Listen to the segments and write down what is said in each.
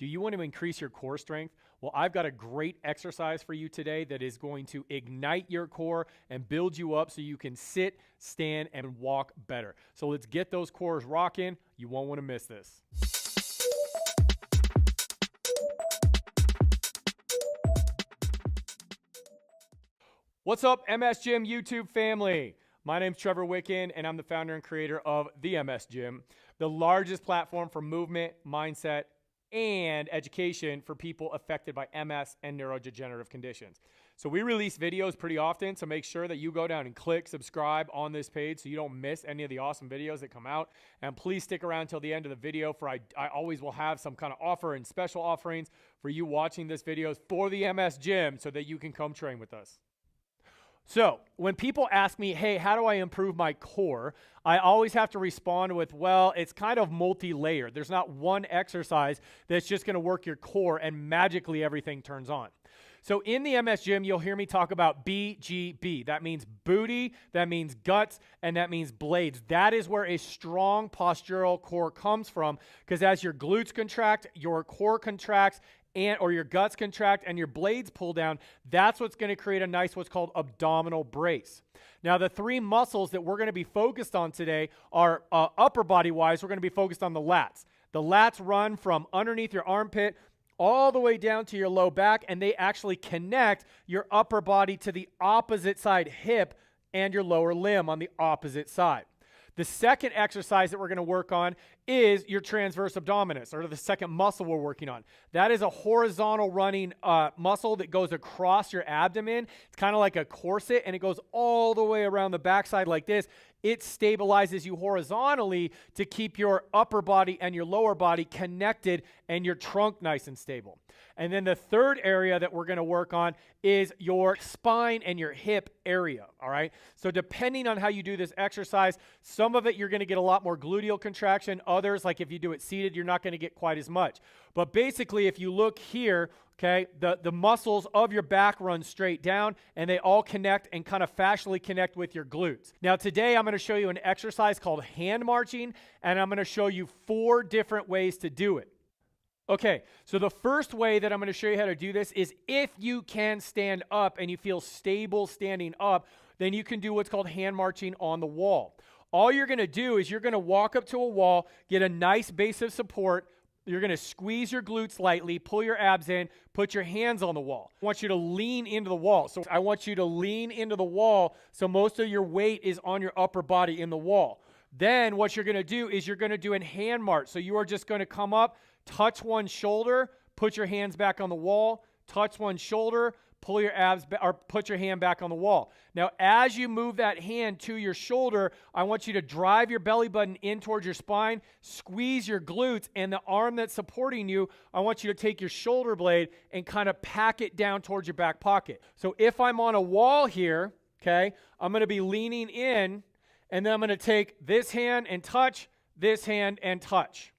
Do you want to increase your core strength? Well, I've got a great exercise for you today that is going to ignite your core and build you up so you can sit, stand, and walk better. So let's get those cores rocking. You won't want to miss this. What's up, MS Gym YouTube family? My name's Trevor Wicken, and I'm the founder and creator of the MS Gym, the largest platform for movement, mindset, and education for people affected by MS and neurodegenerative conditions. So we release videos pretty often, so make sure that you go down and click subscribe on this page so you don't miss any of the awesome videos that come out. And please stick around till the end of the video, for I always will have some kind of offer and special offerings for you watching this video for the MS Gym so that you can come train with us. So when people ask me, hey, how do I improve my core? I always have to respond with, well, it's kind of multi-layered. There's not one exercise that's just going to work your core and magically everything turns on. So in the MS Gym, you'll hear me talk about BGB. That means booty, that means guts, and that means blades. That is where a strong postural core comes from, because as your glutes contract, your core contracts, or your guts contract and your blades pull down, that's what's going to create a nice what's called abdominal brace. Now, the three muscles that we're going to be focused on today are upper body wise, we're going to be focused on the lats. The lats run from underneath your armpit all the way down to your low back, and they actually connect your upper body to the opposite side hip and your lower limb on the opposite side. The second exercise that we're going to work on is your transverse abdominis, or the second muscle we're working on. That is a horizontal running muscle that goes across your abdomen. It's kind of like a corset, and it goes all the way around the backside like this. It stabilizes you horizontally to keep your upper body and your lower body connected and your trunk nice and stable. And then the third area that we're going to work on is your spine and your hip area, all right? So depending on how you do this exercise, some of it you're going to get a lot more gluteal contraction. Others, like if you do it seated, you're not going to get quite as much. But basically, if you look here, okay, the muscles of your back run straight down, and they all connect and kind of fascially connect with your glutes. Now today, I'm going to show you an exercise called hand marching, and I'm going to show you 4 different ways to do it. Okay, so the first way that I'm going to show you how to do this is if you can stand up and you feel stable standing up, then you can do what's called hand marching on the wall. All you're going to do is you're going to walk up to a wall, get a nice base of support. You're going to squeeze your glutes lightly, pull your abs in, put your hands on the wall. I want you to lean into the wall. So I want you to lean into the wall so most of your weight is on your upper body in the wall. Then what you're going to do is you're going to do a hand march. So you are just going to come up, touch one shoulder, put your hands back on the wall, touch one shoulder, pull your abs or put your hand back on the wall. Now, as you move that hand to your shoulder, I want you to drive your belly button in towards your spine, squeeze your glutes, and the arm that's supporting you, I want you to take your shoulder blade and kind of pack it down towards your back pocket. So if I'm on a wall here, okay, I'm going to be leaning in, and then I'm going to take this hand and touch, this hand and touch.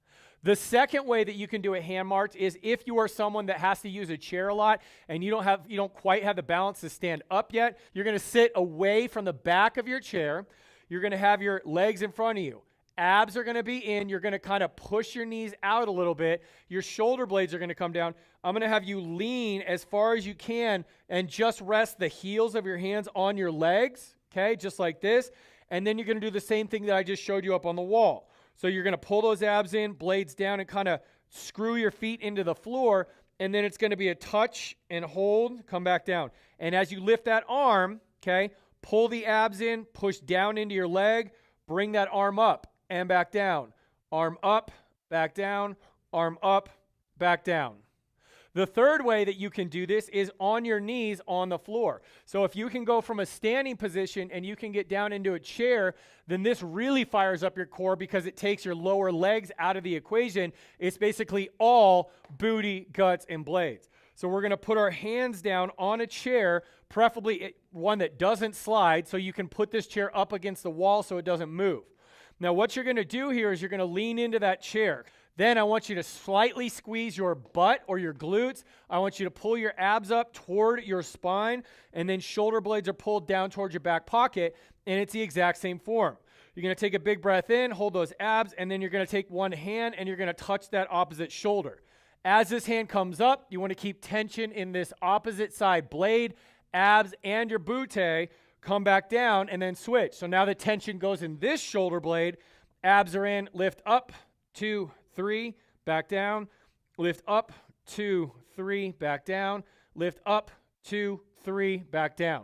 The second way that you can do a hand march is if you are someone that has to use a chair a lot and you don't quite have the balance to stand up yet, you're going to sit away from the back of your chair. You're going to have your legs in front of you. Abs are going to be in. You're going to kind of push your knees out a little bit. Your shoulder blades are going to come down. I'm going to have you lean as far as you can and just rest the heels of your hands on your legs, okay, just like this. And then you're going to do the same thing that I just showed you up on the wall. So you're going to pull those abs in, blades down, and kind of screw your feet into the floor, and then it's going to be a touch and hold, come back down. And as you lift that arm, okay, pull the abs in, push down into your leg, bring that arm up and back down. Arm up, back down, arm up, back down. The third way that you can do this is on your knees on the floor. So if you can go from a standing position and you can get down into a chair, then this really fires up your core because it takes your lower legs out of the equation. It's basically all booty, guts, and blades. So we're going to put our hands down on a chair, preferably one that doesn't slide, so you can put this chair up against the wall so it doesn't move. Now what you're going to do here is you're going to lean into that chair. Then I want you to slightly squeeze your butt or your glutes. I want you to pull your abs up toward your spine, and then shoulder blades are pulled down towards your back pocket, and it's the exact same form. You're going to take a big breath in, hold those abs, and then you're going to take one hand and you're going to touch that opposite shoulder. As this hand comes up, you want to keep tension in this opposite side blade, abs, and your butte. Come back down and then switch. So now the tension goes in this shoulder blade. Abs are in, lift up, 2, 3, back down, lift up, 2, 3, back down, lift up, 2, 3, back down.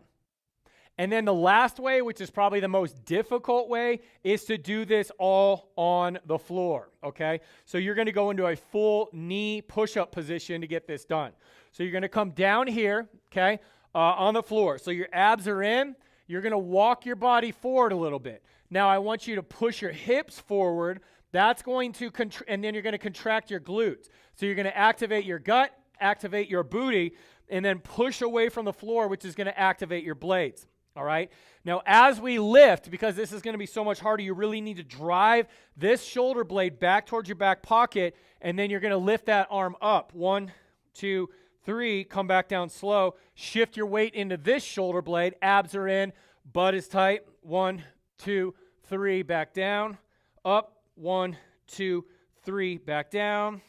And then the last way, which is probably the most difficult way, is to do this all on the floor, okay? So you're going to go into a full knee push-up position to get this done. So you're going to come down here, okay, on the floor. So your abs are in. You're going to walk your body forward a little bit. Now I want you to push your hips forward. That's going to, and then you're going to contract your glutes. So you're going to activate your gut, activate your booty, and then push away from the floor, which is going to activate your blades. All right. Now, as we lift, because this is going to be so much harder, you really need to drive this shoulder blade back towards your back pocket, and then you're going to lift that arm up. 1, 2, 3. Come back down slow. Shift your weight into this shoulder blade. Abs are in. Butt is tight. 1, 2, 3. Back down. Up. 1, 2, 3. Back down.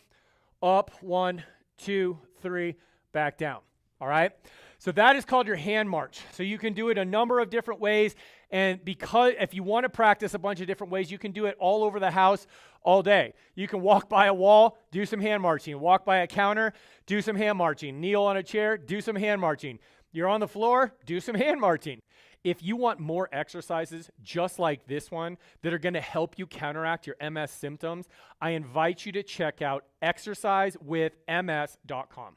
Up. 1, 2, 3. Back down. All right. So that is called your hand march. So you can do it a number of different ways. And because if you want to practice a bunch of different ways, you can do it all over the house all day. You can walk by a wall, do some hand marching. Walk by a counter, do some hand marching. Kneel on a chair, do some hand marching. You're on the floor, do some hand marching. If you want more exercises just like this one that are going to help you counteract your MS symptoms, I invite you to check out exercisewithms.com.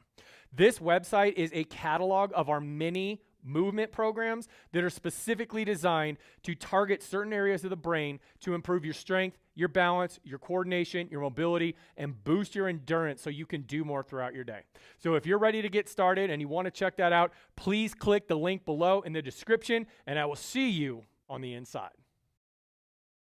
This website is a catalog of our many movement programs that are specifically designed to target certain areas of the brain to improve your strength, your balance, your coordination, your mobility, and boost your endurance so you can do more throughout your day. So if you're ready to get started and you want to check that out, please click the link below in the description, and I will see you on the inside.